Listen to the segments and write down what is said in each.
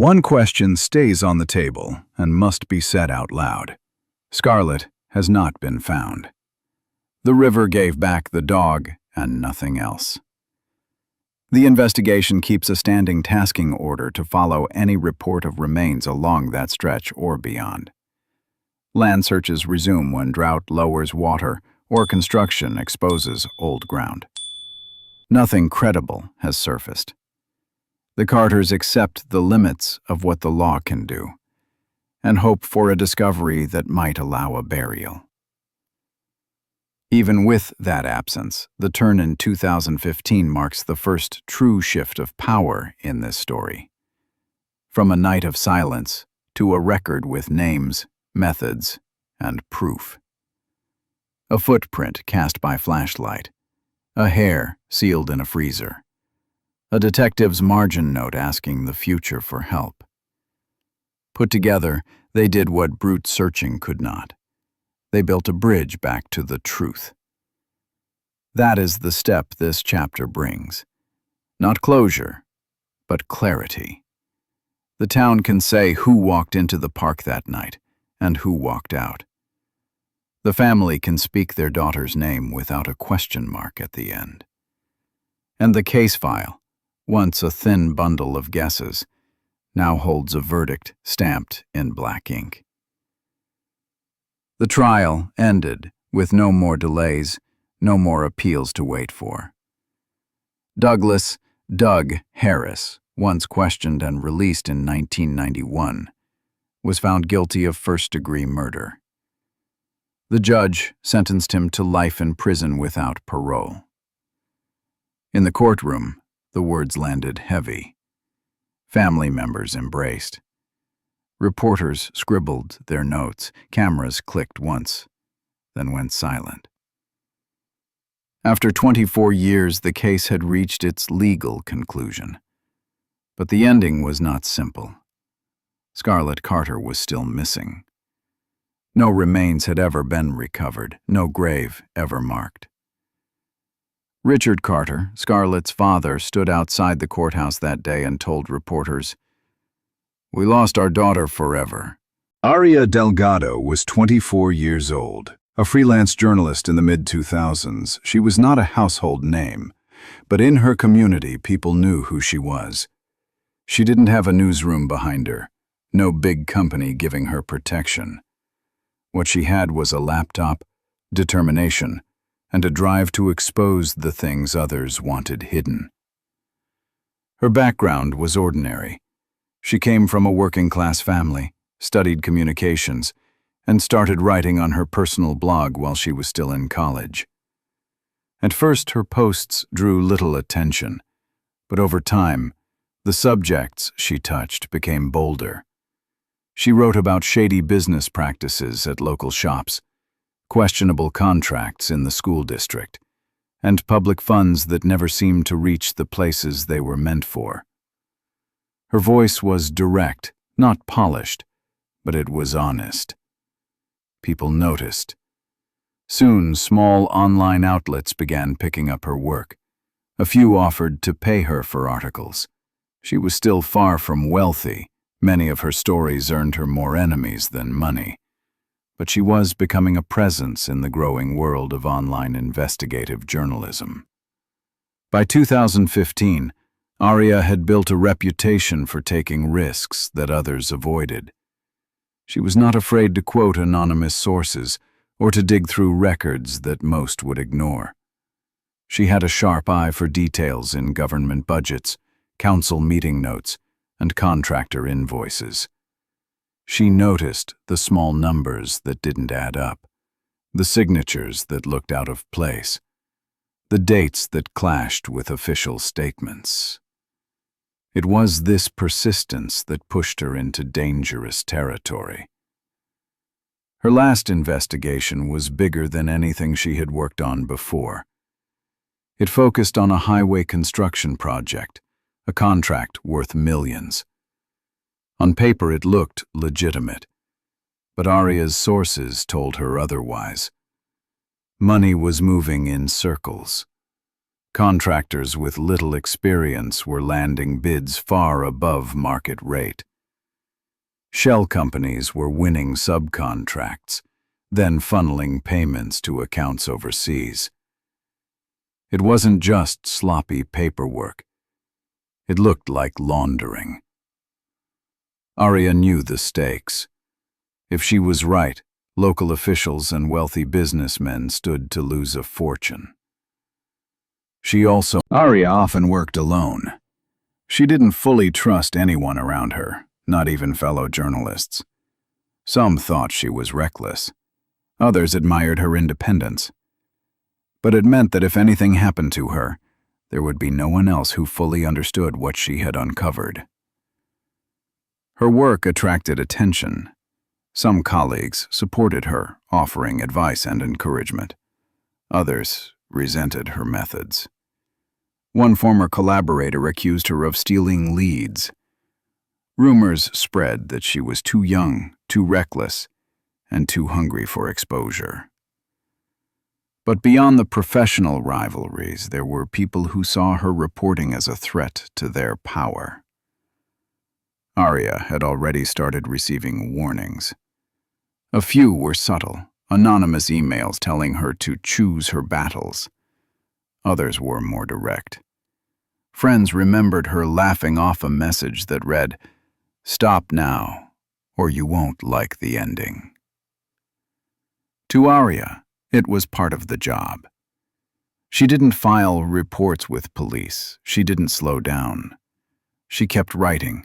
One question stays on the table and must be said out loud. Scarlett has not been found. The river gave back the dog and nothing else. The investigation keeps a standing tasking order to follow any report of remains along that stretch or beyond. Land searches resume when drought lowers water or construction exposes old ground. Nothing credible has surfaced. The Carters accept the limits of what the law can do and hope for a discovery that might allow a burial. Even with that absence, the turn in 2015 marks the first true shift of power in this story. From a night of silence to a record with names, methods, and proof. A footprint cast by flashlight, a hair sealed in a freezer, a detective's margin note asking the future for help. Put together, they did what brute searching could not. They built a bridge back to the truth. That is the step this chapter brings. Not closure, but clarity. The town can say who walked into the park that night and who walked out. The family can speak their daughter's name without a question mark at the end. And the case file, once a thin bundle of guesses, now holds a verdict stamped in black ink. The trial ended with no more delays, no more appeals to wait for. Douglas Doug Harris, once questioned and released in 1991, was found guilty of first-degree murder. The judge sentenced him to life in prison without parole. In the courtroom, the words landed heavy. Family members embraced. Reporters scribbled their notes. Cameras clicked once, then went silent. After 24 years, the case had reached its legal conclusion. But the ending was not simple. Scarlett Carter was still missing. No remains had ever been recovered, no grave ever marked. Richard Carter, Scarlett's father, stood outside the courthouse that day and told reporters, "We lost our daughter forever." Aria Delgado was 24 years old. A freelance journalist in the mid-2000s, she was not a household name, but in her community people knew who she was. She didn't have a newsroom behind her, no big company giving her protection. What she had was a laptop, determination, and a drive to expose the things others wanted hidden. Her background was ordinary. She came from a working-class family, studied communications, and started writing on her personal blog while she was still in college. At first, her posts drew little attention, but over time, the subjects she touched became bolder. She wrote about shady business practices at local shops, questionable contracts in the school district, and public funds that never seemed to reach the places they were meant for. Her voice was direct, not polished, but it was honest. People noticed. Soon, small online outlets began picking up her work. A few offered to pay her for articles. She was still far from wealthy. Many of her stories earned her more enemies than money. But she was becoming a presence in the growing world of online investigative journalism. By 2015, Aria had built a reputation for taking risks that others avoided. She was not afraid to quote anonymous sources or to dig through records that most would ignore. She had a sharp eye for details in government budgets, council meeting notes, and contractor invoices. She noticed the small numbers that didn't add up, the signatures that looked out of place, the dates that clashed with official statements. It was this persistence that pushed her into dangerous territory. Her last investigation was bigger than anything she had worked on before. It focused on a highway construction project, a contract worth millions. On paper it looked legitimate, but Aria's sources told her otherwise. Money was moving in circles. Contractors with little experience were landing bids far above market rate. Shell companies were winning subcontracts, then funneling payments to accounts overseas. It wasn't just sloppy paperwork. It looked like laundering. Aria knew the stakes. If she was right, local officials and wealthy businessmen stood to lose a fortune. Aria often worked alone. She didn't fully trust anyone around her, not even fellow journalists. Some thought she was reckless. Others admired her independence. But it meant that if anything happened to her, there would be no one else who fully understood what she had uncovered. Her work attracted attention. Some colleagues supported her, offering advice and encouragement. Others resented her methods. One former collaborator accused her of stealing leads. Rumors spread that she was too young, too reckless, and too hungry for exposure. But beyond the professional rivalries, there were people who saw her reporting as a threat to their power. Aria had already started receiving warnings. A few were subtle, anonymous emails telling her to choose her battles. Others were more direct. Friends remembered her laughing off a message that read, "Stop now, or you won't like the ending." To Aria, it was part of the job. She didn't file reports with police. She didn't slow down. She kept writing,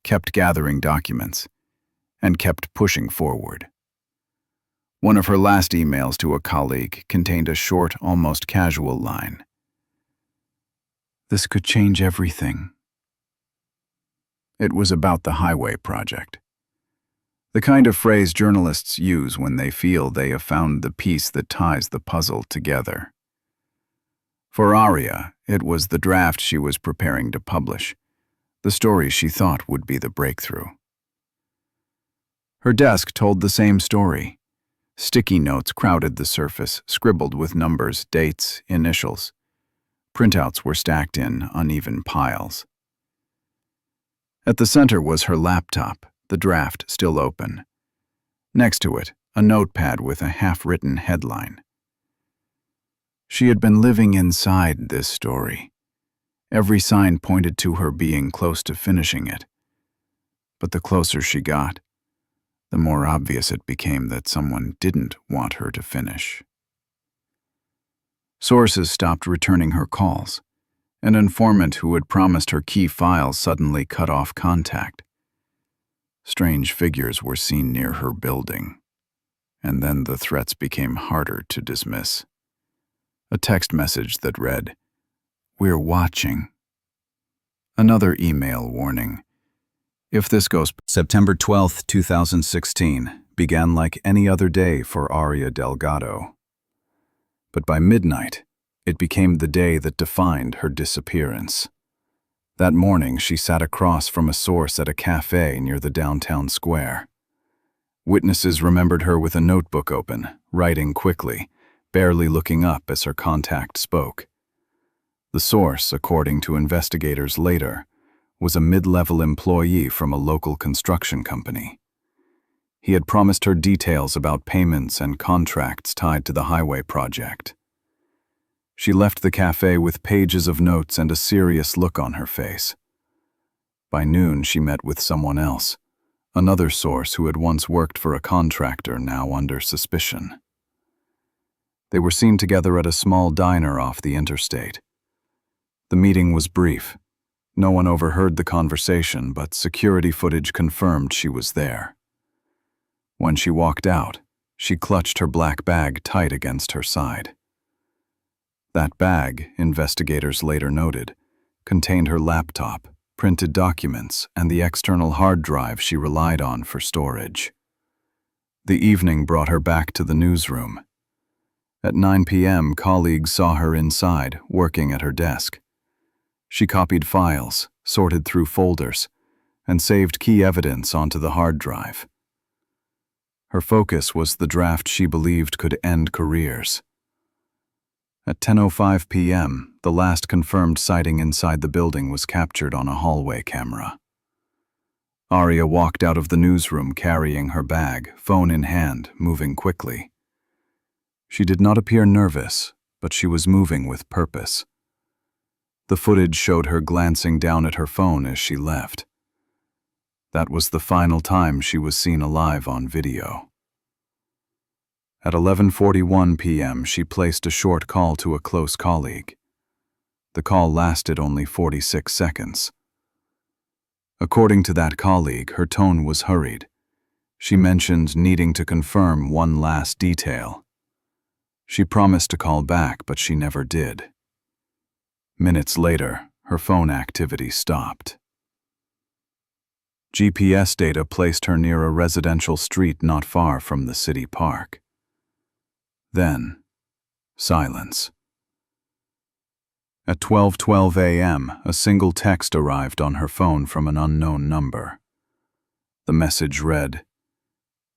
kept gathering documents, and kept pushing forward. One of her last emails to a colleague contained a short, almost casual line. "This could change everything." It was about the highway project. The kind of phrase journalists use when they feel they have found the piece that ties the puzzle together. For Aria, it was the draft she was preparing to publish, the story she thought would be the breakthrough. Her desk told the same story. Sticky notes crowded the surface, scribbled with numbers, dates, initials. Printouts were stacked in uneven piles. At the center was her laptop, the draft still open. Next to it, a notepad with a half-written headline. She had been living inside this story. Every sign pointed to her being close to finishing it. But the closer she got, the more obvious it became that someone didn't want her to finish. Sources stopped returning her calls. An informant who had promised her key files suddenly cut off contact. Strange figures were seen near her building. And then the threats became harder to dismiss. A text message that read, "We're watching." Another email warning. If this goes... September 12, 2016, began like any other day for Aria Delgado. But by midnight, it became the day that defined her disappearance. That morning, she sat across from a source at a cafe near the downtown square. Witnesses remembered her with a notebook open, writing quickly, barely looking up as her contact spoke. The source, according to investigators later, was a mid-level employee from a local construction company. He had promised her details about payments and contracts tied to the highway project. She left the cafe with pages of notes and a serious look on her face. By noon, she met with someone else, another source who had once worked for a contractor now under suspicion. They were seen together at a small diner off the interstate. The meeting was brief. No one overheard the conversation, but security footage confirmed she was there. When she walked out, she clutched her black bag tight against her side. That bag, investigators later noted, contained her laptop, printed documents, and the external hard drive she relied on for storage. The evening brought her back to the newsroom. At 9 p.m., colleagues saw her inside, working at her desk. She copied files, sorted through folders, and saved key evidence onto the hard drive. Her focus was the draft she believed could end careers. At 10:05 p.m., the last confirmed sighting inside the building was captured on a hallway camera. Aria walked out of the newsroom carrying her bag, phone in hand, moving quickly. She did not appear nervous, but she was moving with purpose. The footage showed her glancing down at her phone as she left. That was the final time she was seen alive on video. At 11:41 p.m., she placed a short call to a close colleague. The call lasted only 46 seconds. According to that colleague, her tone was hurried. She mentioned needing to confirm one last detail. She promised to call back, but she never did. Minutes later, her phone activity stopped. GPS data placed her near a residential street not far from the city park. Then, silence. At 12:12 a.m., a single text arrived on her phone from an unknown number. The message read,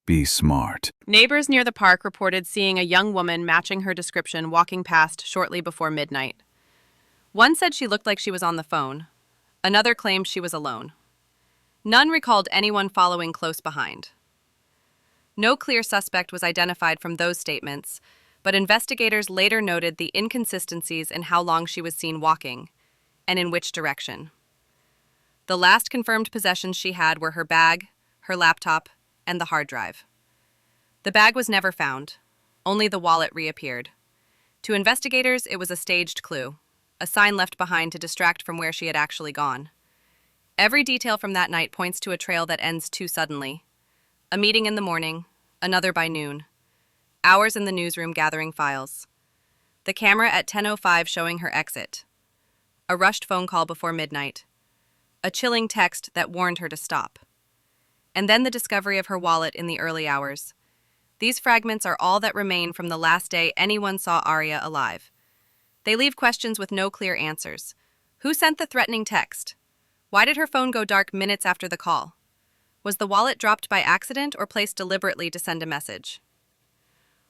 "Be smart." Neighbors near the park reported seeing a young woman matching her description walking past shortly before midnight. One said she looked like she was on the phone. Another claimed she was alone. None recalled anyone following close behind. No clear suspect was identified from those statements, but investigators later noted the inconsistencies in how long she was seen walking, and in which direction. The last confirmed possessions she had were her bag, her laptop, and the hard drive. The bag was never found. Only the wallet reappeared. To investigators, it was a staged clue, a sign left behind to distract from where she had actually gone. Every detail from that night points to a trail that ends too suddenly. A meeting in the morning, another by noon. Hours in the newsroom gathering files. The camera at 10:05 showing her exit. A rushed phone call before midnight. A chilling text that warned her to stop. And then the discovery of her wallet in the early hours. These fragments are all that remain from the last day anyone saw Aria alive. They leave questions with no clear answers. Who sent the threatening text? Why did her phone go dark minutes after the call? Was the wallet dropped by accident or placed deliberately to send a message?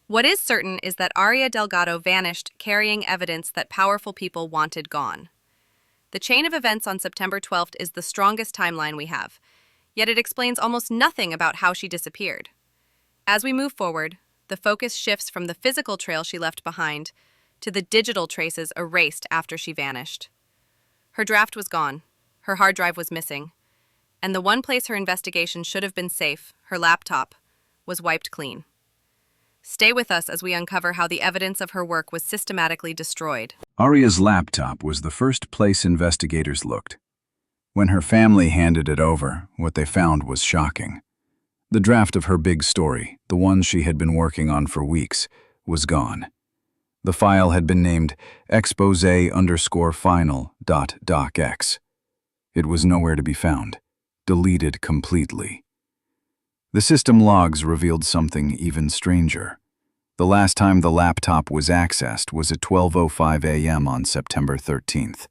What is certain is that Aria Delgado vanished carrying evidence that powerful people wanted gone. The chain of events on September 12th is the strongest timeline we have, yet it explains almost nothing about how she disappeared. As we move forward, the focus shifts from the physical trail she left behind to the digital traces erased after she vanished. Her draft was gone, her hard drive was missing, and the one place her investigation should have been safe, her laptop, was wiped clean. Stay with us as we uncover how the evidence of her work was systematically destroyed. Aria's laptop was the first place investigators looked. When her family handed it over, what they found was shocking. The draft of her big story, the one she had been working on for weeks, was gone. The file had been named exposé_final.docx. It was nowhere to be found, deleted completely. The system logs revealed something even stranger. The last time the laptop was accessed was at 12:05 a.m. on September 13th.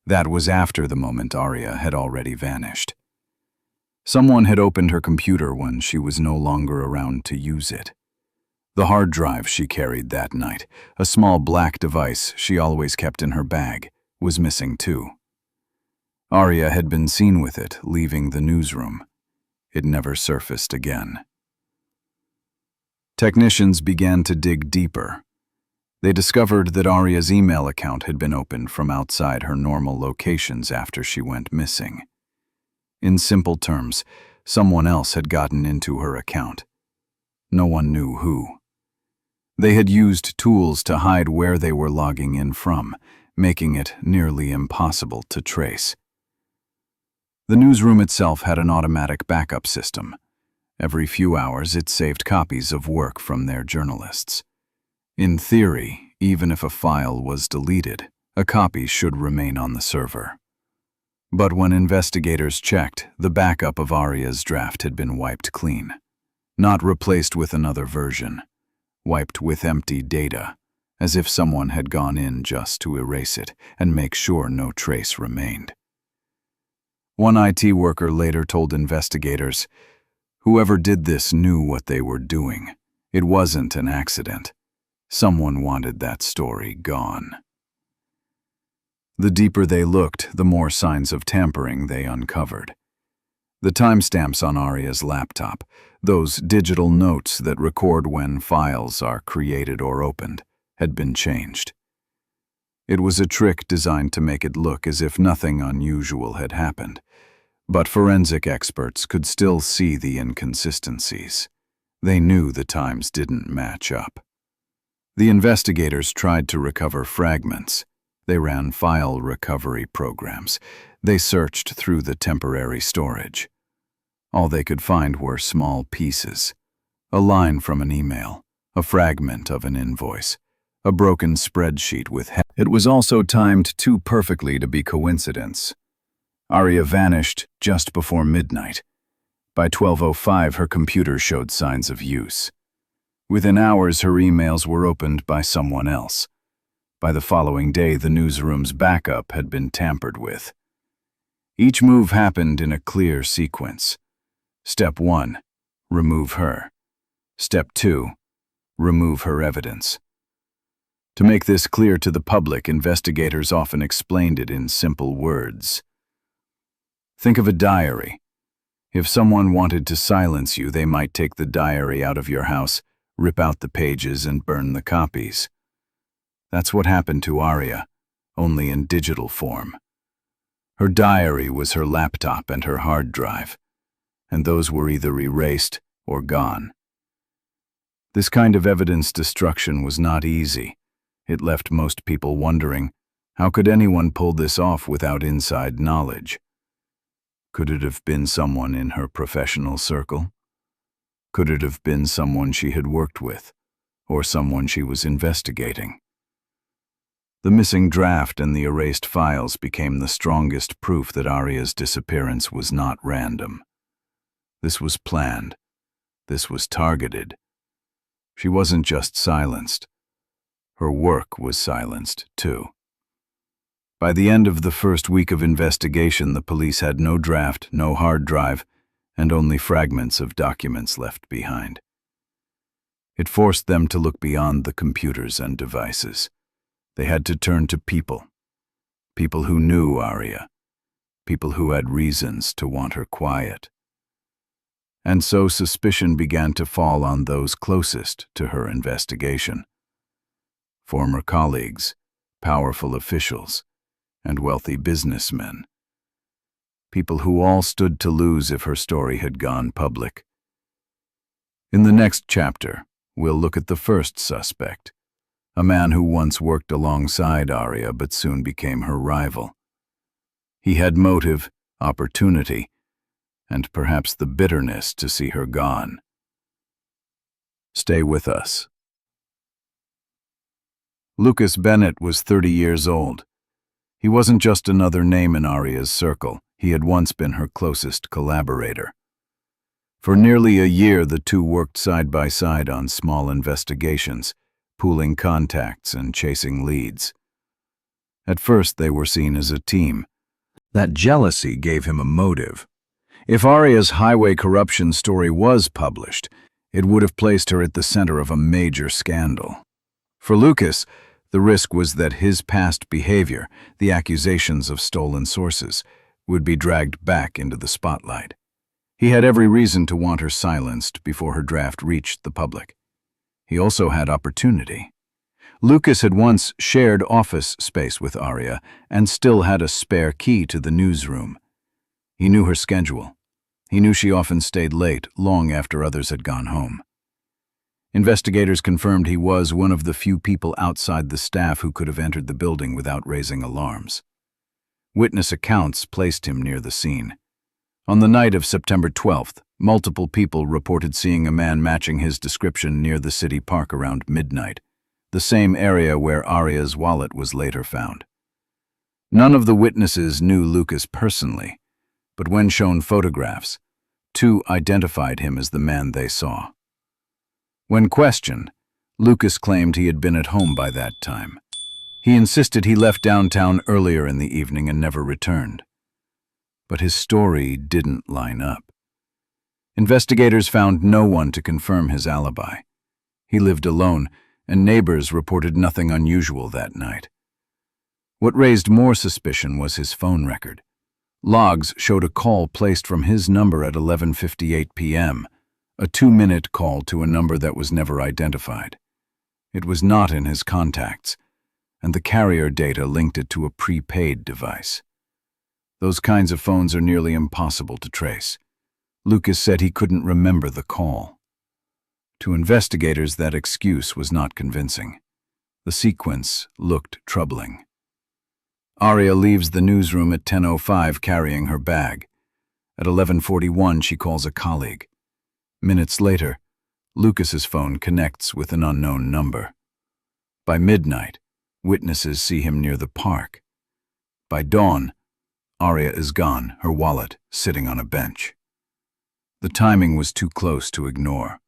That was after the moment Aria had already vanished. Someone had opened her computer when she was no longer around to use it. The hard drive she carried that night, a small black device she always kept in her bag, was missing too. Aria had been seen with it leaving the newsroom. It never surfaced again. Technicians began to dig deeper. They discovered that Aria's email account had been opened from outside her normal locations after she went missing. In simple terms, someone else had gotten into her account. No one knew who. They had used tools to hide where they were logging in from, making it nearly impossible to trace. The newsroom itself had an automatic backup system. Every few hours, it saved copies of work from their journalists. In theory, even if a file was deleted, a copy should remain on the server. But when investigators checked, the backup of Aria's draft had been wiped clean. Not replaced with another version. Wiped with empty data, as if someone had gone in just to erase it and make sure no trace remained. One IT worker later told investigators, "Whoever did this knew what they were doing. It wasn't an accident. Someone wanted that story gone." The deeper they looked, the more signs of tampering they uncovered. The timestamps on Aria's laptop, those digital notes that record when files are created or opened, had been changed. It was a trick designed to make it look as if nothing unusual had happened, but forensic experts could still see the inconsistencies. They knew the times didn't match up. The investigators tried to recover fragments. They ran file recovery programs. They searched through the temporary storage. All they could find were small pieces. A line from an email, a fragment of an invoice, a broken spreadsheet with It was also timed too perfectly to be coincidence. Aria vanished just before midnight. By 12:05, her computer showed signs of use. Within hours, her emails were opened by someone else. By the following day, the newsroom's backup had been tampered with. Each move happened in a clear sequence. Step 1, remove her. Step 2, remove her evidence. To make this clear to the public, investigators often explained it in simple words. Think of a diary. If someone wanted to silence you, they might take the diary out of your house, rip out the pages, and burn the copies. That's what happened to Aria, only in digital form. Her diary was her laptop and her hard drive, and those were either erased or gone. This kind of evidence destruction was not easy. It left most people wondering, how could anyone pull this off without inside knowledge? Could it have been someone in her professional circle? Could it have been someone she had worked with, or someone she was investigating? The missing draft and the erased files became the strongest proof that Aria's disappearance was not random. This was planned. This was targeted. She wasn't just silenced. Her work was silenced, too. By the end of the first week of investigation, the police had no draft, no hard drive, and only fragments of documents left behind. It forced them to look beyond the computers and devices. They had to turn to people. People who knew Aria. People who had reasons to want her quiet. And so suspicion began to fall on those closest to her investigation. Former colleagues, powerful officials, and wealthy businessmen. People who all stood to lose if her story had gone public. In the next chapter, we'll look at the first suspect, a man who once worked alongside Aria but soon became her rival. He had motive, opportunity, and perhaps the bitterness to see her gone. Stay with us. Lucas Bennett was 30 years old. He wasn't just another name in Aria's circle. He had once been her closest collaborator. For nearly a year, the two worked side by side on small investigations, pooling contacts and chasing leads. At first, they were seen as a team. That jealousy gave him a motive. If Aria's highway corruption story was published, it would have placed her at the center of a major scandal. For Lucas, the risk was that his past behavior, the accusations of stolen sources, would be dragged back into the spotlight. He had every reason to want her silenced before her draft reached the public. He also had opportunity. Lucas had once shared office space with Aria and still had a spare key to the newsroom. He knew her schedule. He knew she often stayed late, long after others had gone home. Investigators confirmed he was one of the few people outside the staff who could have entered the building without raising alarms. Witness accounts placed him near the scene. On the night of September 12th, multiple people reported seeing a man matching his description near the city park around midnight, the same area where Aria's wallet was later found. None of the witnesses knew Lucas personally, but when shown photographs, two identified him as the man they saw. When questioned, Lucas claimed he had been at home by that time. He insisted he left downtown earlier in the evening and never returned. But his story didn't line up. Investigators found no one to confirm his alibi. He lived alone, and neighbors reported nothing unusual that night. What raised more suspicion was his phone record. Logs showed a call placed from his number at 11:58 p.m., a 2-minute call to a number that was never identified. It was not in his contacts, and the carrier data linked it to a prepaid device. Those kinds of phones are nearly impossible to trace. Lucas said he couldn't remember the call. To investigators, that excuse was not convincing. The sequence looked troubling. Aria leaves the newsroom at 10:05 carrying her bag. At 11:41, she calls a colleague. Minutes later, Lucas's phone connects with an unknown number. By midnight, witnesses see him near the park. By dawn, Aria is gone, her wallet sitting on a bench. The timing was too close to ignore.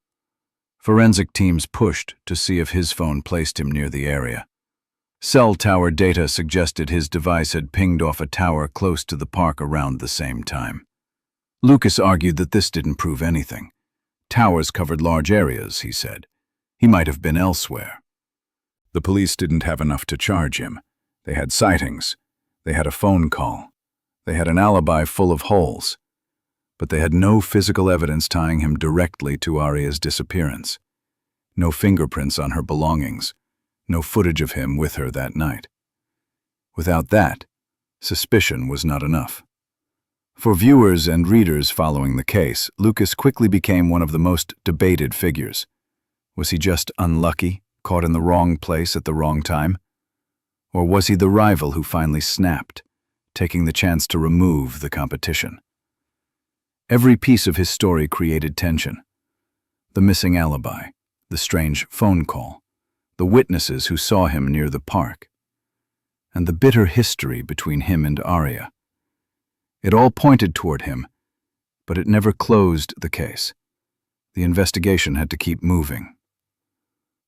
Forensic teams pushed to see if his phone placed him near the area. Cell tower data suggested his device had pinged off a tower close to the park around the same time. Lucas argued that this didn't prove anything. Towers covered large areas, he said. He might have been elsewhere. The police didn't have enough to charge him. They had sightings. They had a phone call. They had an alibi full of holes. But they had no physical evidence tying him directly to Aria's disappearance. No fingerprints on her belongings. No footage of him with her that night. Without that, suspicion was not enough. For viewers and readers following the case, Lucas quickly became one of the most debated figures. Was he just unlucky, caught in the wrong place at the wrong time? Or was he the rival who finally snapped, taking the chance to remove the competition? Every piece of his story created tension. The missing alibi, the strange phone call, the witnesses who saw him near the park, and the bitter history between him and Aria. It all pointed toward him, but it never closed the case. The investigation had to keep moving.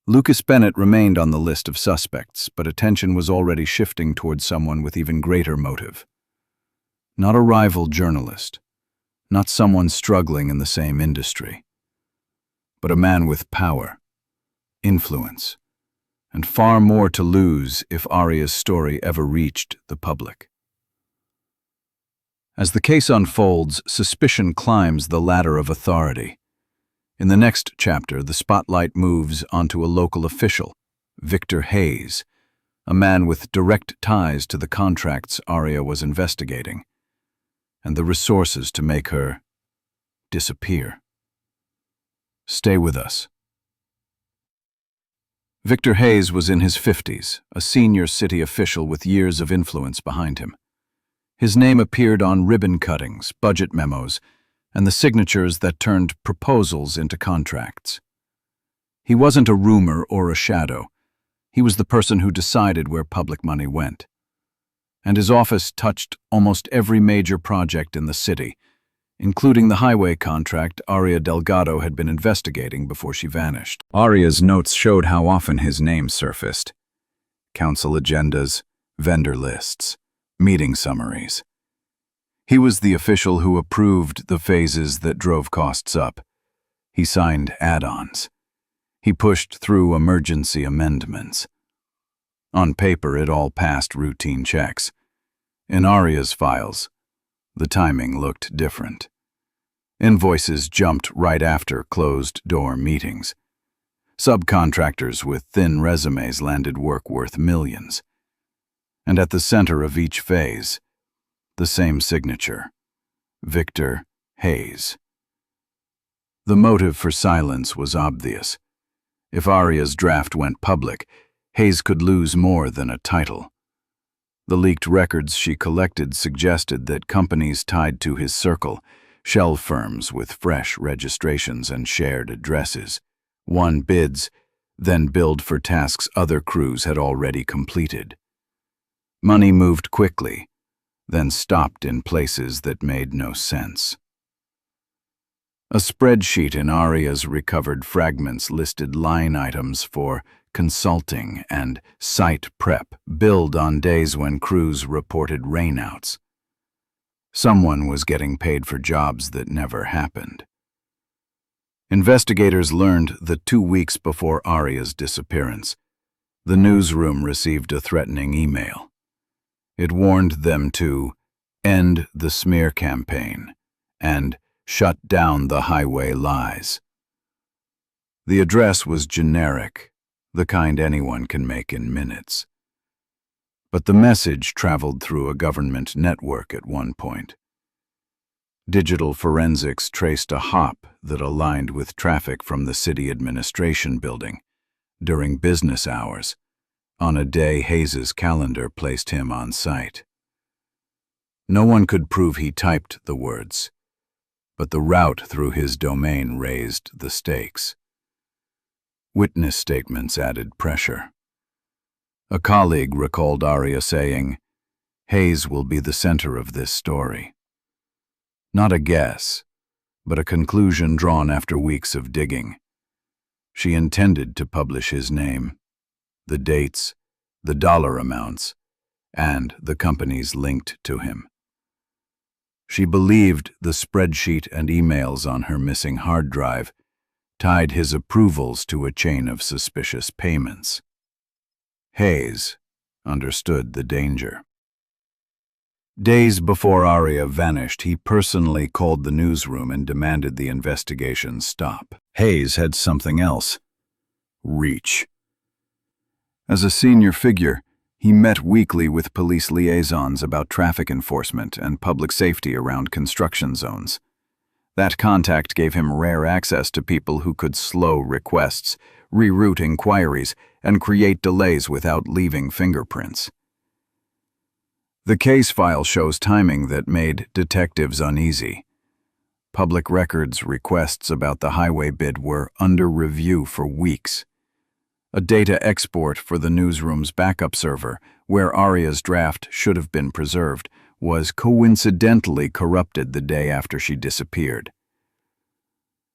Lucas Bennett remained on the list of suspects, but attention was already shifting toward someone with even greater motive. Not a rival journalist, not someone struggling in the same industry, but a man with power, influence, and far more to lose if Aria's story ever reached the public. As the case unfolds, suspicion climbs the ladder of authority. In the next chapter, the spotlight moves onto a local official, Victor Hayes, a man with direct ties to the contracts Aria was investigating, and the resources to make her disappear. Stay with us. Victor Hayes was in his 50s, a senior city official with years of influence behind him. His name appeared on ribbon cuttings, budget memos, and the signatures that turned proposals into contracts. He wasn't a rumor or a shadow. He was the person who decided where public money went. And his office touched almost every major project in the city, including the highway contract Aria Delgado had been investigating before she vanished. Aria's notes showed how often his name surfaced. Council agendas, vendor lists, meeting summaries. He was the official who approved the phases that drove costs up. He signed add-ons. He pushed through emergency amendments. On paper, it all passed routine checks. In Aria's files, the timing looked different. Invoices jumped right after closed-door meetings. Subcontractors with thin resumes landed work worth millions. And at the center of each phase, the same signature, Victor Hayes. The motive for silence was obvious. If Aria's draft went public, Hayes could lose more than a title. The leaked records she collected suggested that companies tied to his circle, shell firms with fresh registrations and shared addresses, won bids, then billed for tasks other crews had already completed. Money moved quickly, then stopped in places that made no sense. A spreadsheet in Aria's recovered fragments listed line items for consulting and site prep, billed on days when crews reported rainouts. Someone was getting paid for jobs that never happened. Investigators learned that 2 weeks before Aria's disappearance, the newsroom received a threatening email. It warned them to End the smear campaign, and shut down the highway lies. The address was generic, the kind anyone can make in minutes. But the message traveled through a government network at one point. Digital forensics traced a hop that aligned with traffic from the city administration building during business hours, on a day Hayes's calendar placed him on site. No one could prove he typed the words, but the route through his domain raised the stakes. Witness statements added pressure. A colleague recalled Aria saying, "Hayes will be the center of this story." Not a guess, but a conclusion drawn after weeks of digging. She intended to publish his name, the dates, the dollar amounts, and the companies linked to him. She believed the spreadsheet and emails on her missing hard drive tied his approvals to a chain of suspicious payments. Hayes understood the danger. Days before Aria vanished, he personally called the newsroom and demanded the investigation stop. Hayes had something else: reach. As a senior figure, he met weekly with police liaisons about traffic enforcement and public safety around construction zones. That contact gave him rare access to people who could slow requests, reroute inquiries, and create delays without leaving fingerprints. The case file shows timing that made detectives uneasy. Public records requests about the highway bid were under review for weeks. A data export for the newsroom's backup server, where Aria's draft should have been preserved, was coincidentally corrupted the day after she disappeared.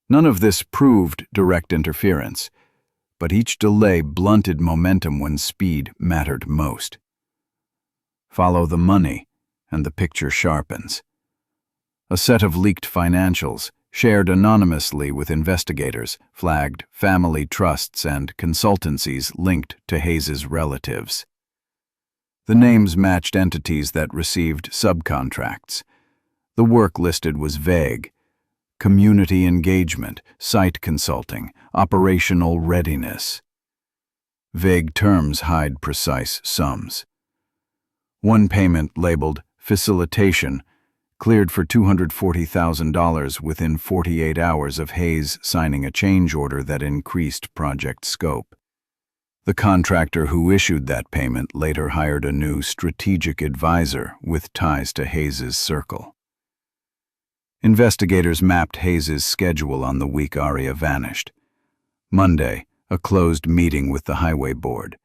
None of this proved direct interference, but each delay blunted momentum when speed mattered most. Follow the money, and the picture sharpens. A set of leaked financials, shared anonymously with investigators, flagged family trusts and consultancies linked to Hayes's relatives. The names matched entities that received subcontracts. The work listed was vague: community engagement, site consulting, operational readiness. Vague terms hide precise sums. One payment labeled facilitation cleared for $240,000 within 48 hours of Hayes signing a change order that increased project scope. The contractor who issued that payment later hired a new strategic advisor with ties to Hayes's circle. Investigators mapped Hayes's schedule on the week Aria vanished. Monday, a closed meeting with the highway board.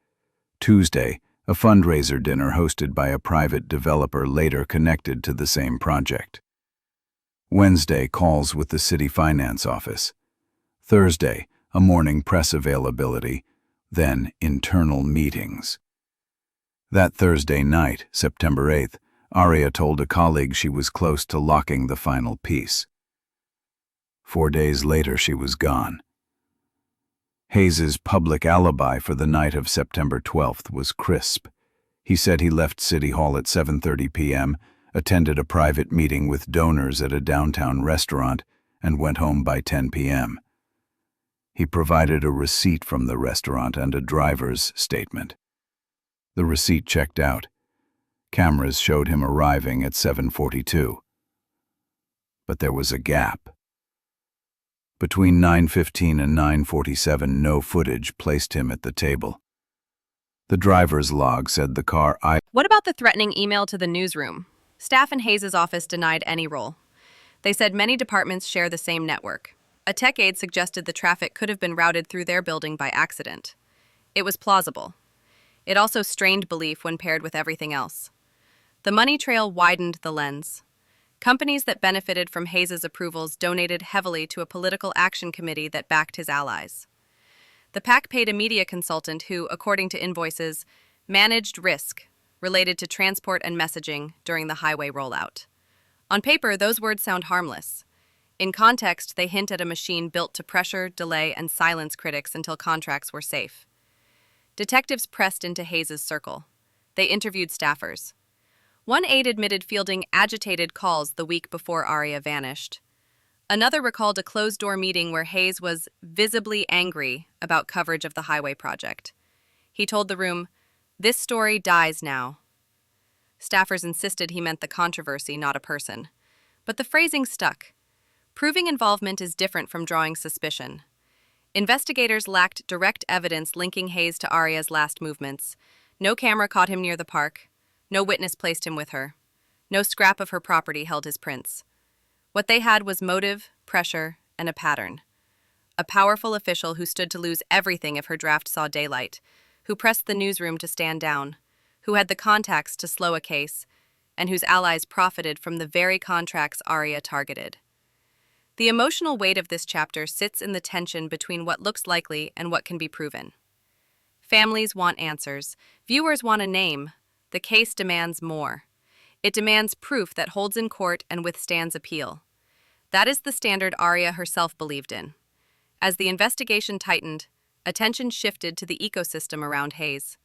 Tuesday, a fundraiser dinner hosted by a private developer later connected to the same project. Wednesday, calls with the city finance office. Thursday, a morning press availability, then internal meetings. That Thursday night, September 8th, Aria told a colleague she was close to locking the final piece. 4 days later, she was gone. Hayes's public alibi for the night of September 12th was crisp. He said he left City Hall at 7:30 p.m., attended a private meeting with donors at a downtown restaurant, and went home by 10 p.m. He provided a receipt from the restaurant and a driver's statement. The receipt checked out. Cameras showed him arriving at 7:42. But there was a gap. Between 9:15 and 9:47, no footage placed him at the table. The driver's log said the car What about the threatening email to the newsroom? Staff in Hayes's office denied any role. They said many departments share the same network. A tech aide suggested the traffic could have been routed through their building by accident. It was plausible. It also strained belief when paired with everything else. The money trail widened the lens. Companies that benefited from Hayes's approvals donated heavily to a political action committee that backed his allies. The PAC paid a media consultant who, according to invoices, managed risk related to transport and messaging during the highway rollout. On paper, those words sound harmless. In context, they hint at a machine built to pressure, delay, and silence critics until contracts were safe. Detectives pressed into Hayes's circle. They interviewed staffers. One aide admitted fielding agitated calls the week before Aria vanished. Another recalled a closed-door meeting where Hayes was visibly angry about coverage of the highway project. He told the room, "This story dies now." Staffers insisted he meant the controversy, not a person. But the phrasing stuck. Proving involvement is different from drawing suspicion. Investigators lacked direct evidence linking Hayes to Aria's last movements. No camera caught him near the park. No witness placed him with her. No scrap of her property held his prints. What they had was motive, pressure, and a pattern. A powerful official who stood to lose everything if her draft saw daylight, who pressed the newsroom to stand down, who had the contacts to slow a case, and whose allies profited from the very contracts Aria targeted. The emotional weight of this chapter sits in the tension between what looks likely and what can be proven. Families want answers. Viewers want a name. The case demands more. It demands proof that holds in court and withstands appeal. That is the standard Aria herself believed in. As the investigation tightened, attention shifted to the ecosystem around Hayes.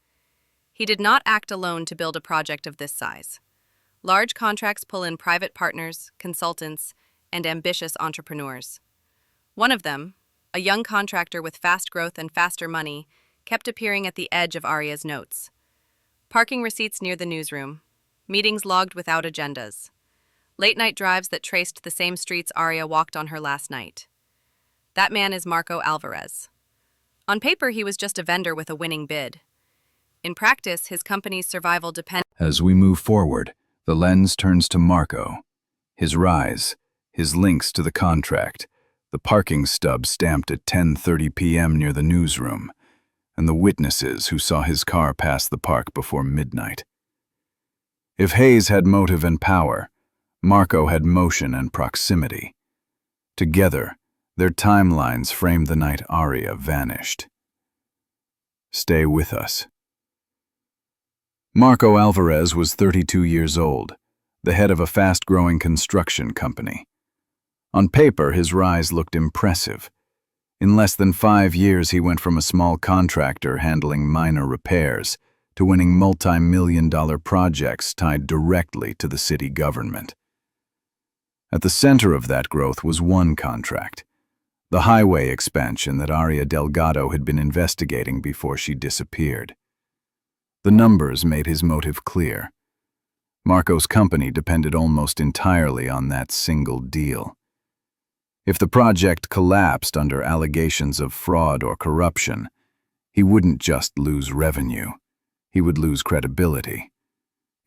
He did not act alone to build a project of this size. Large contracts pull in private partners, consultants, and ambitious entrepreneurs. One of them, a young contractor with fast growth and faster money, kept appearing at the edge of Aria's notes. Parking receipts near the newsroom, meetings logged without agendas, late-night drives that traced the same streets Aria walked on her last night. That man is Marco Alvarez. On paper, he was just a vendor with a winning bid. In practice, his company's survival depended. As we move forward, the lens turns to Marco. His rise, his links to the contract, the parking stub stamped at 10:30 p.m. near the newsroom, and the witnesses who saw his car pass the park before midnight. If Hayes had motive and power, Marco had motion and proximity. Together, their timelines frame the night Aria vanished. Stay with us. Marco Alvarez was 32 years old, the head of a fast-growing construction company. On paper, his rise looked impressive. In less than 5 years, he went from a small contractor handling minor repairs to winning multi-million-dollar projects tied directly to the city government. At the center of that growth was one contract, the highway expansion that Aria Delgado had been investigating before she disappeared. The numbers made his motive clear. Marco's company depended almost entirely on that single deal. If the project collapsed under allegations of fraud or corruption, he wouldn't just lose revenue. He would lose credibility.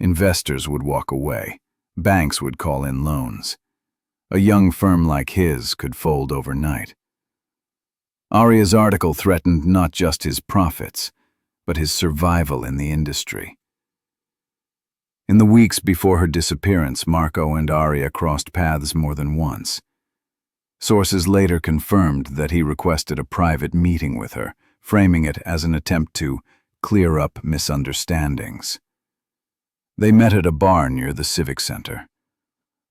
Investors would walk away. Banks would call in loans. A young firm like his could fold overnight. Aria's article threatened not just his profits, but his survival in the industry. In the weeks before her disappearance, Marco and Aria crossed paths more than once. Sources later confirmed that he requested a private meeting with her, framing it as an attempt to clear up misunderstandings. They met at a bar near the Civic Center.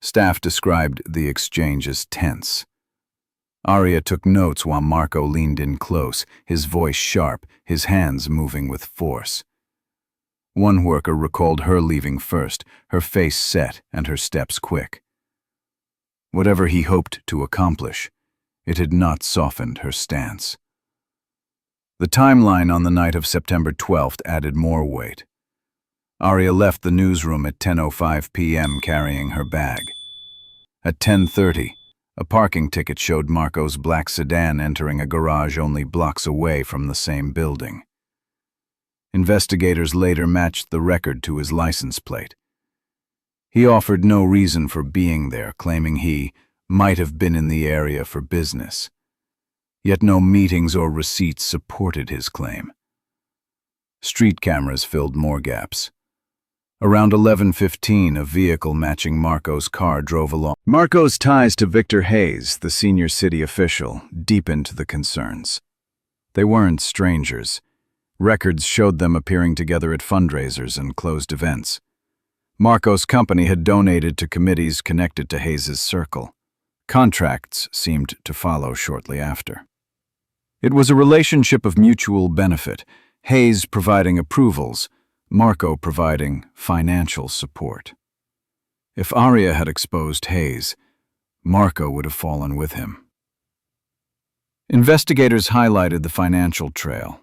Staff described the exchange as tense. Aria took notes while Marco leaned in close, his voice sharp, his hands moving with force. One worker recalled her leaving first, her face set and her steps quick. Whatever he hoped to accomplish, it had not softened her stance. The timeline on the night of September 12th added more weight. Aria left the newsroom at 10:05 p.m. carrying her bag. At 10:30, a parking ticket showed Marco's black sedan entering a garage only blocks away from the same building. Investigators later matched the record to his license plate. He offered no reason for being there, claiming he might have been in the area for business. Yet no meetings or receipts supported his claim. Street cameras filled more gaps. Around 11:15, a vehicle matching Marco's car drove along. Marco's ties to Victor Hayes, the senior city official, deepened the concerns. They weren't strangers. Records showed them appearing together at fundraisers and closed events. Marco's company had donated to committees connected to Hayes's circle. Contracts seemed to follow shortly after. It was a relationship of mutual benefit, Hayes providing approvals, Marco providing financial support. If Aria had exposed Hayes, Marco would have fallen with him. Investigators highlighted the financial trail.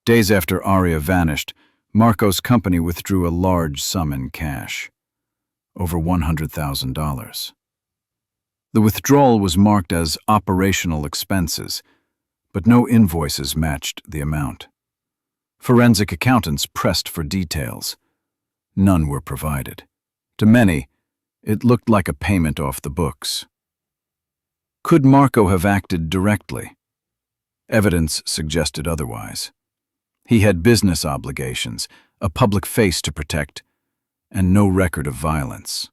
Days after Aria vanished, Marco's company withdrew a large sum in cash, over $100,000. The withdrawal was marked as operational expenses, but no invoices matched the amount. Forensic accountants pressed for details. None were provided. To many, it looked like a payment off the books. Could Marco have acted directly? Evidence suggested otherwise. He had business obligations, a public face to protect, and no record of violence.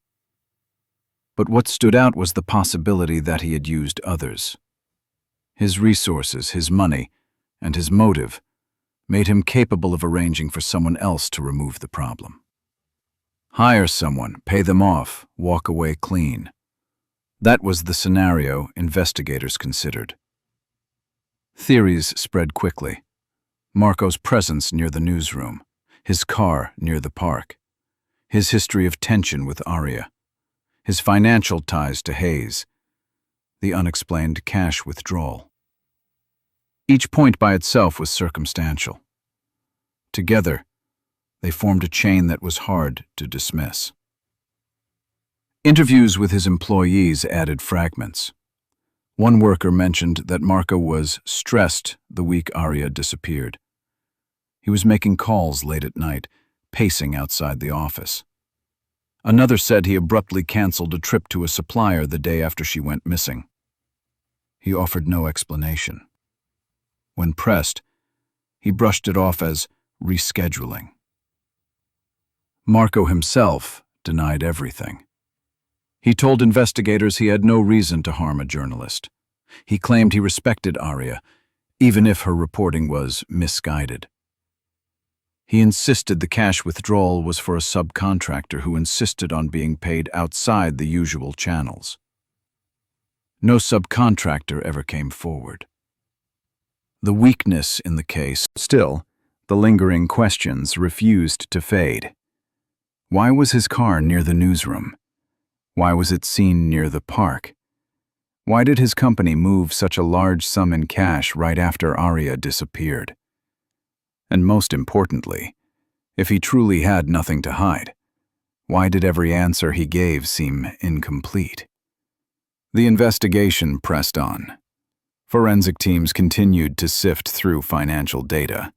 But what stood out was the possibility that he had used others. His resources, his money, and his motive made him capable of arranging for someone else to remove the problem. Hire someone, pay them off, walk away clean. That was the scenario investigators considered. Theories spread quickly. Marco's presence near the newsroom, his car near the park, his history of tension with Aria, his financial ties to Hayes, the unexplained cash withdrawal. Each point by itself was circumstantial. Together, they formed a chain that was hard to dismiss. Interviews with his employees added fragments. One worker mentioned that Marco was stressed the week Aria disappeared. He was making calls late at night, pacing outside the office. Another said he abruptly canceled a trip to a supplier the day after she went missing. He offered no explanation. When pressed, he brushed it off as rescheduling. Marco himself denied everything. He told investigators he had no reason to harm a journalist. He claimed he respected Aria, even if her reporting was misguided. He insisted the cash withdrawal was for a subcontractor who insisted on being paid outside the usual channels. No subcontractor ever came forward. The weakness in the case, still, the lingering questions refused to fade. Why was his car near the newsroom? Why was it seen near the park? Why did his company move such a large sum in cash right after Aria disappeared? And most importantly, if he truly had nothing to hide, why did every answer he gave seem incomplete? The investigation pressed on. Forensic teams continued to sift through financial data.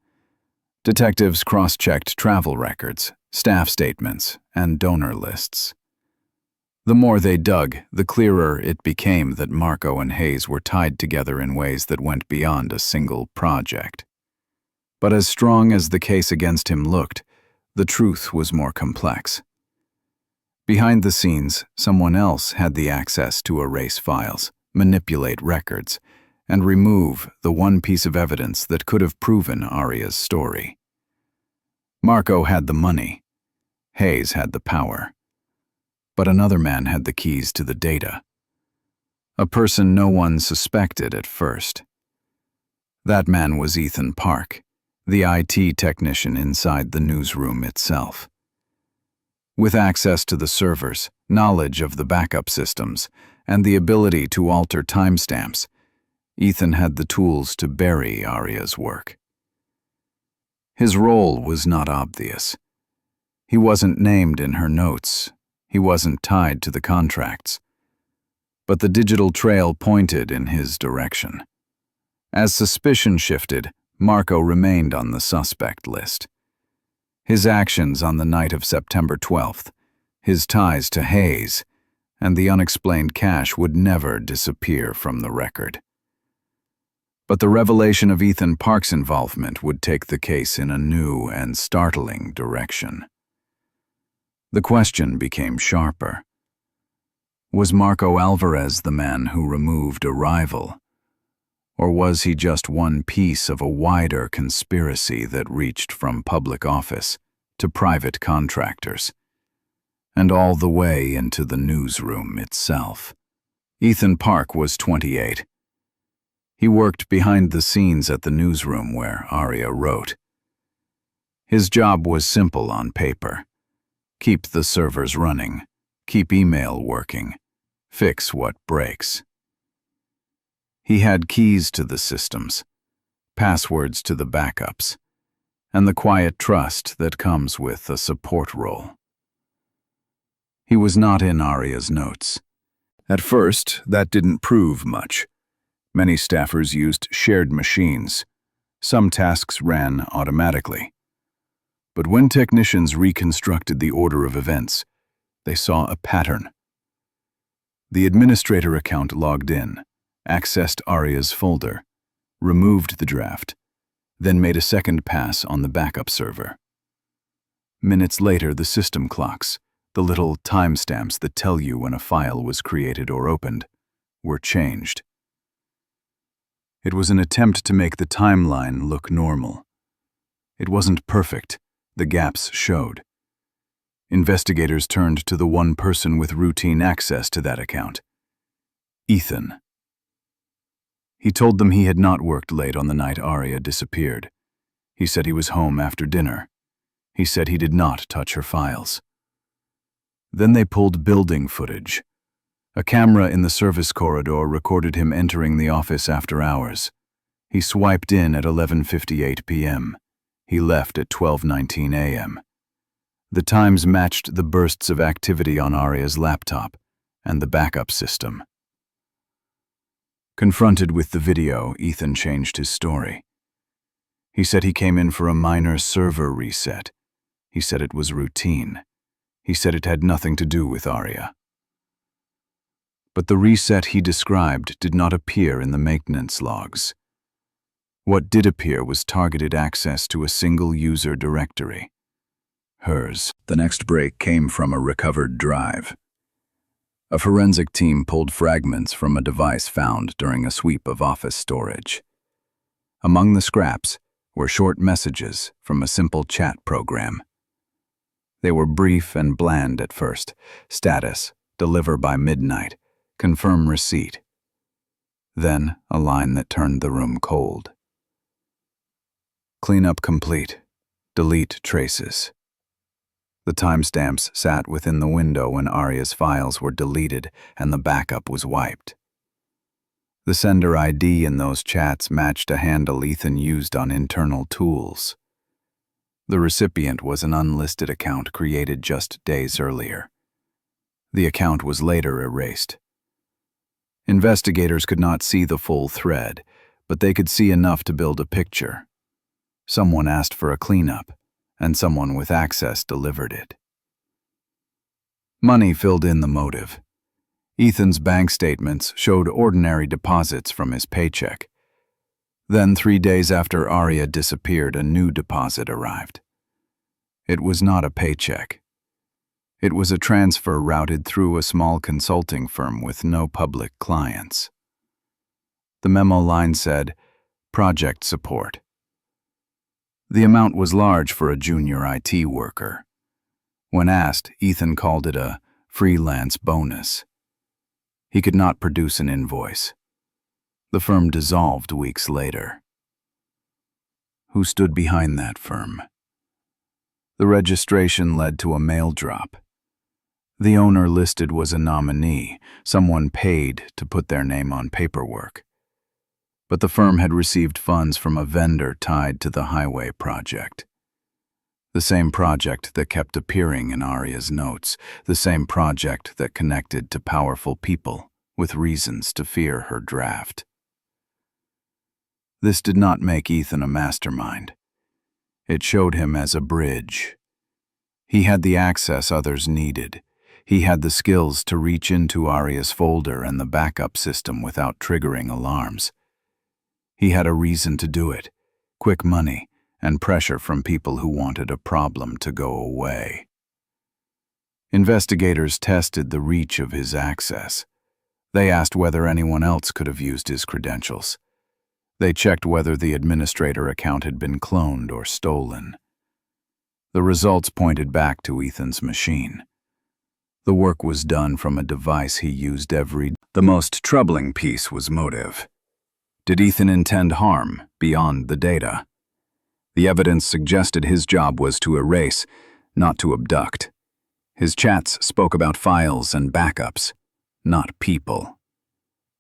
Detectives cross-checked travel records, staff statements, and donor lists. The more they dug, the clearer it became that Marco and Hayes were tied together in ways that went beyond a single project. But as strong as the case against him looked, the truth was more complex. Behind the scenes, someone else had the access to erase files, manipulate records, and remove the one piece of evidence that could have proven Aria's story. Marco had the money. Hayes had the power. But another man had the keys to the data. A person no one suspected at first. That man was Ethan Park, the IT technician inside the newsroom itself. With access to the servers, knowledge of the backup systems, and the ability to alter timestamps, Ethan had the tools to bury Aria's work. His role was not obvious. He wasn't named in her notes. He wasn't tied to the contracts. But the digital trail pointed in his direction. As suspicion shifted, Marco remained on the suspect list. His actions on the night of September 12th, his ties to Hayes, and the unexplained cash would never disappear from the record. But the revelation of Ethan Park's involvement would take the case in a new and startling direction. The question became sharper. Was Marco Alvarez the man who removed a rival? Or was he just one piece of a wider conspiracy that reached from public office to private contractors, and all the way into the newsroom itself? Ethan Park was 28. He worked behind the scenes at the newsroom where Aria wrote. His job was simple on paper. Keep the servers running, keep email working, fix what breaks. He had keys to the systems, passwords to the backups, and the quiet trust that comes with a support role. He was not in Aria's notes. At first, that didn't prove much. Many staffers used shared machines. Some tasks ran automatically. But when technicians reconstructed the order of events, they saw a pattern. The administrator account logged in, accessed Aria's folder, removed the draft, then made a second pass on the backup server. Minutes later, the system clocks, the little timestamps that tell you when a file was created or opened, were changed. It was an attempt to make the timeline look normal. It wasn't perfect. The gaps showed. Investigators turned to the one person with routine access to that account, Ethan. He told them he had not worked late on the night Aria disappeared. He said he was home after dinner. He said he did not touch her files. Then they pulled building footage. A camera in the service corridor recorded him entering the office after hours. He swiped in at 11:58 p.m. He left at 12:19 a.m. The times matched the bursts of activity on Aria's laptop and the backup system. Confronted with the video, Ethan changed his story. He said he came in for a minor server reset. He said it was routine. He said it had nothing to do with Aria. But the reset he described did not appear in the maintenance logs. What did appear was targeted access to a single user directory. Hers. The next break came from a recovered drive. A forensic team pulled fragments from a device found during a sweep of office storage. Among the scraps were short messages from a simple chat program. They were brief and bland at first. Status, deliver by midnight, confirm receipt. Then a line that turned the room cold. Cleanup complete. Delete traces. The timestamps sat within the window when Aria's files were deleted and the backup was wiped. The sender ID in those chats matched a handle Ethan used on internal tools. The recipient was an unlisted account created just days earlier. The account was later erased. Investigators could not see the full thread, but they could see enough to build a picture. Someone asked for a cleanup, and someone with access delivered it. Money filled in the motive. Ethan's bank statements showed ordinary deposits from his paycheck. Then 3 days after Aria disappeared, a new deposit arrived. It was not a paycheck. It was a transfer routed through a small consulting firm with no public clients. The memo line said, "Project support." The amount was large for a junior IT worker. When asked, Ethan called it a freelance bonus. He could not produce an invoice. The firm dissolved weeks later. Who stood behind that firm? The registration led to a mail drop. The owner listed was a nominee, someone paid to put their name on paperwork. But the firm had received funds from a vendor tied to the highway project. The same project that kept appearing in Aria's notes, the same project that connected to powerful people with reasons to fear her draft. This did not make Ethan a mastermind. It showed him as a bridge. He had the access others needed. He had the skills to reach into Aria's folder and the backup system without triggering alarms. He had a reason to do it, quick money, and pressure from people who wanted a problem to go away. Investigators tested the reach of his access. They asked whether anyone else could have used his credentials. They checked whether the administrator account had been cloned or stolen. The results pointed back to Ethan's machine. The work was done from a device he used every day. The most troubling piece was motive. Did Ethan intend harm beyond the data? The evidence suggested his job was to erase, not to abduct. His chats spoke about files and backups, not people.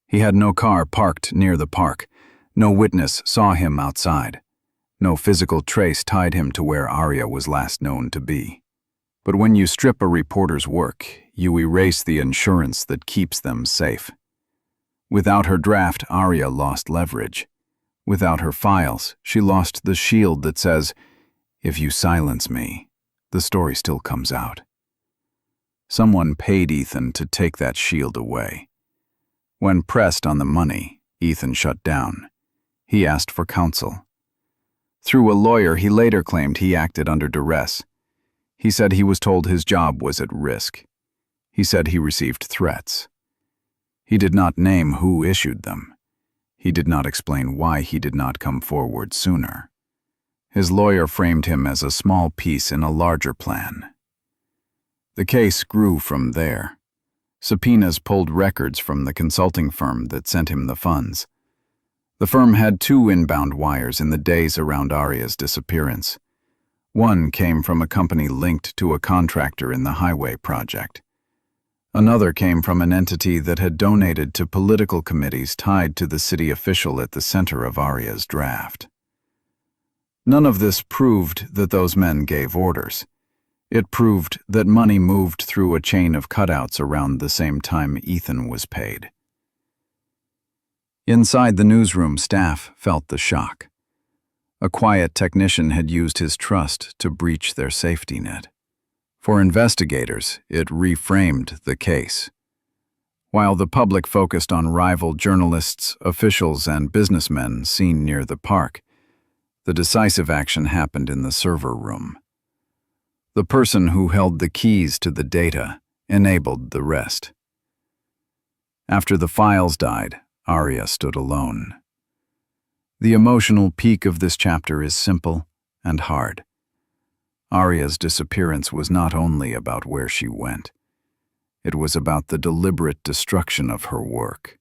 He had no car parked near the park. No witness saw him outside. No physical trace tied him to where Aria was last known to be. But when you strip a reporter's work, you erase the insurance that keeps them safe. Without her draft, Aria lost leverage. Without her files, she lost the shield that says, "If you silence me, the story still comes out." Someone paid Ethan to take that shield away. When pressed on the money, Ethan shut down. He asked for counsel. Through a lawyer, he later claimed he acted under duress. He said he was told his job was at risk. He said he received threats. He did not name who issued them. He did not explain why he did not come forward sooner. His lawyer framed him as a small piece in a larger plan. The case grew from there. Subpoenas pulled records from the consulting firm that sent him the funds. The firm had 2 inbound wires in the days around Aria's disappearance. One came from a company linked to a contractor in the highway project. Another came from an entity that had donated to political committees tied to the city official at the center of Aria's draft. None of this proved that those men gave orders. It proved that money moved through a chain of cutouts around the same time Ethan was paid. Inside the newsroom, staff felt the shock. A quiet technician had used his trust to breach their safety net. For investigators, it reframed the case. While the public focused on rival journalists, officials, and businessmen seen near the park, the decisive action happened in the server room. The person who held the keys to the data enabled the rest. After the files died, Aria stood alone. The emotional peak of this chapter is simple and hard. Aria's disappearance was not only about where she went. It was about the deliberate destruction of her work.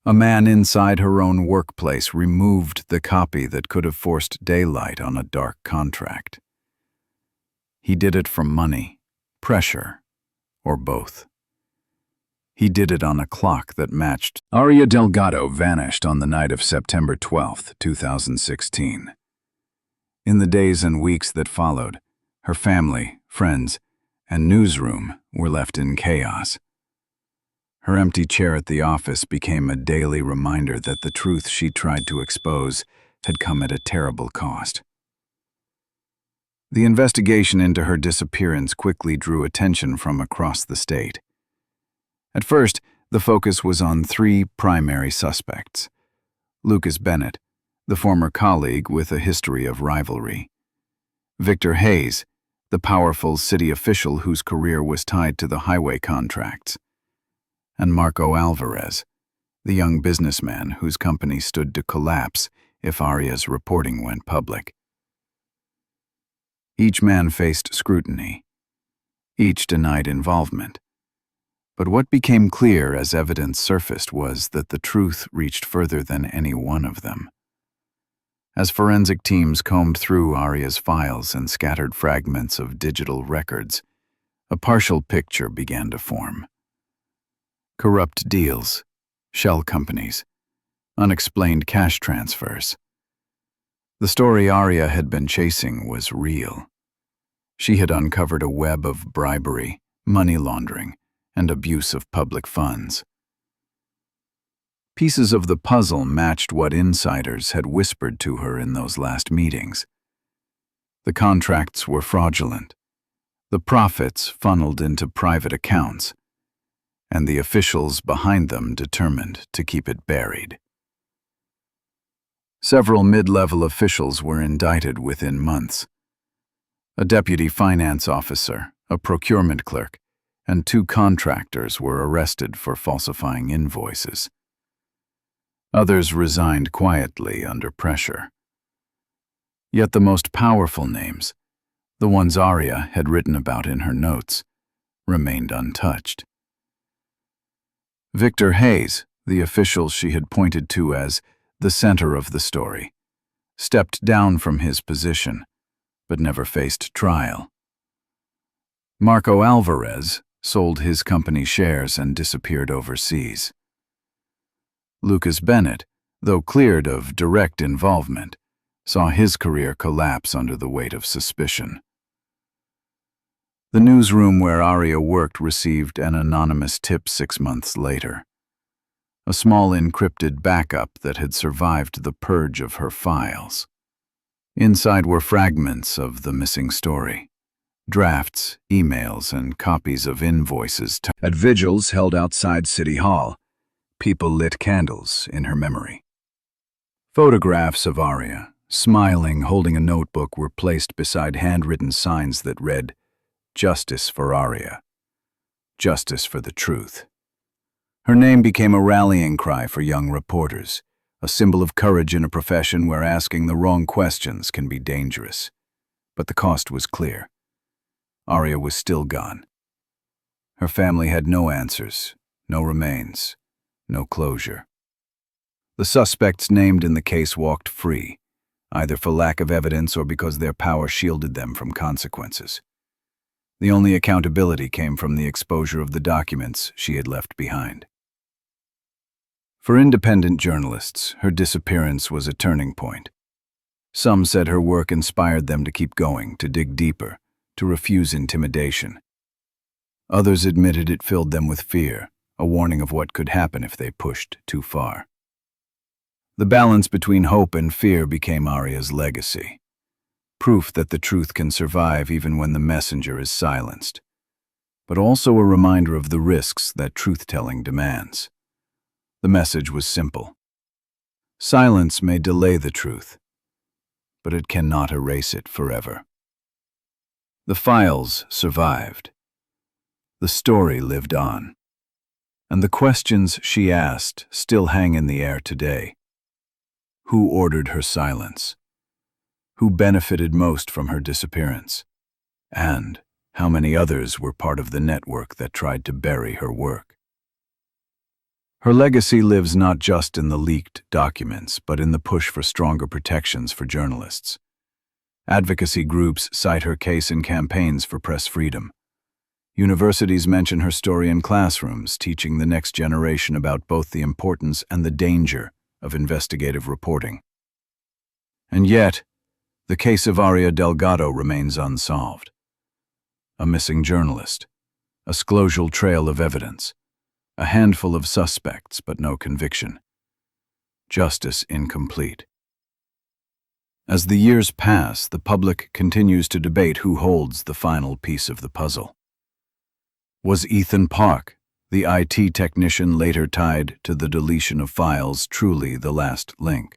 A man inside her own workplace removed the copy that could have forced daylight on a dark contract. He did it from money, pressure, or both. He did it on a clock that matched. Aria Delgado vanished on the night of September 12, 2016. In the days and weeks that followed, her family, friends, and newsroom were left in chaos. Her empty chair at the office became a daily reminder that the truth she tried to expose had come at a terrible cost. The investigation into her disappearance quickly drew attention from across the state. At first, the focus was on 3 primary suspects: Lucas Bennett, the former colleague with a history of rivalry; Victor Hayes, the powerful city official whose career was tied to the highway contracts; and Marco Alvarez, the young businessman whose company stood to collapse if Aria's reporting went public. Each man faced scrutiny. Each denied involvement. But what became clear as evidence surfaced was that the truth reached further than any one of them. As forensic teams combed through Aria's files and scattered fragments of digital records, a partial picture began to form. Corrupt deals, shell companies, unexplained cash transfers. The story Aria had been chasing was real. She had uncovered a web of bribery, money laundering, and abuse of public funds. Pieces of the puzzle matched what insiders had whispered to her in those last meetings. The contracts were fraudulent, the profits funneled into private accounts, and the officials behind them determined to keep it buried. Several mid-level officials were indicted within months. A deputy finance officer, a procurement clerk, and 2 contractors were arrested for falsifying invoices. Others resigned quietly under pressure. Yet the most powerful names, the ones Aria had written about in her notes, remained untouched. Victor Hayes, the official she had pointed to as the center of the story, stepped down from his position, but never faced trial. Marco Alvarez sold his company shares and disappeared overseas. Lucas Bennett, though cleared of direct involvement, saw his career collapse under the weight of suspicion. The newsroom where Aria worked received an anonymous tip 6 months later. A small encrypted backup that had survived the purge of her files. Inside were fragments of the missing story, drafts, emails, and copies of invoices. At vigils held outside City Hall, people lit candles in her memory. Photographs of Aria, smiling, holding a notebook, were placed beside handwritten signs that read, "Justice for Aria. Justice for the truth." Her name became a rallying cry for young reporters, a symbol of courage in a profession where asking the wrong questions can be dangerous. But the cost was clear. Aria was still gone. Her family had no answers, no remains, no closure. The suspects named in the case walked free, either for lack of evidence or because their power shielded them from consequences. The only accountability came from the exposure of the documents she had left behind. For independent journalists, her disappearance was a turning point. Some said her work inspired them to keep going, to dig deeper, to refuse intimidation. Others admitted it filled them with fear, a warning of what could happen if they pushed too far. The balance between hope and fear became Aria's legacy. Proof that the truth can survive even when the messenger is silenced, but also a reminder of the risks that truth-telling demands. The message was simple. Silence may delay the truth, but it cannot erase it forever. The files survived. The story lived on. And the questions she asked still hang in the air today. Who ordered her silence? Who benefited most from her disappearance? And how many others were part of the network that tried to bury her work? Her legacy lives not just in the leaked documents, but in the push for stronger protections for journalists. Advocacy groups cite her case in campaigns for press freedom. Universities mention her story in classrooms, teaching the next generation about both the importance and the danger of investigative reporting. And yet, the case of Aria Delgado remains unsolved. A missing journalist, a sclosional trail of evidence, a handful of suspects but no conviction. Justice incomplete. As the years pass, the public continues to debate who holds the final piece of the puzzle. Was Ethan Park, the IT technician later tied to the deletion of files, truly the last link?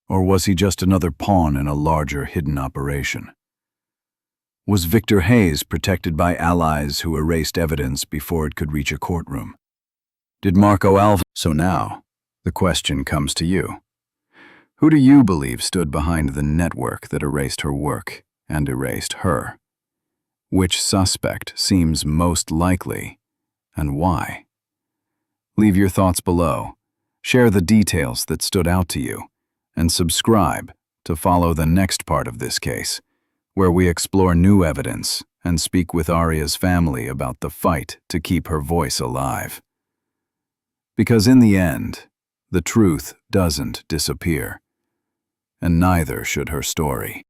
Or was he just another pawn in a larger hidden operation? Was Victor Hayes protected by allies who erased evidence before it could reach a courtroom? Did Marco Alvarez? So now, the question comes to you. Who do you believe stood behind the network that erased her work and erased her? Which suspect seems most likely, and why? Leave your thoughts below, share the details that stood out to you, and subscribe to follow the next part of this case, where we explore new evidence and speak with Aria's family about the fight to keep her voice alive. Because in the end, the truth doesn't disappear, and neither should her story.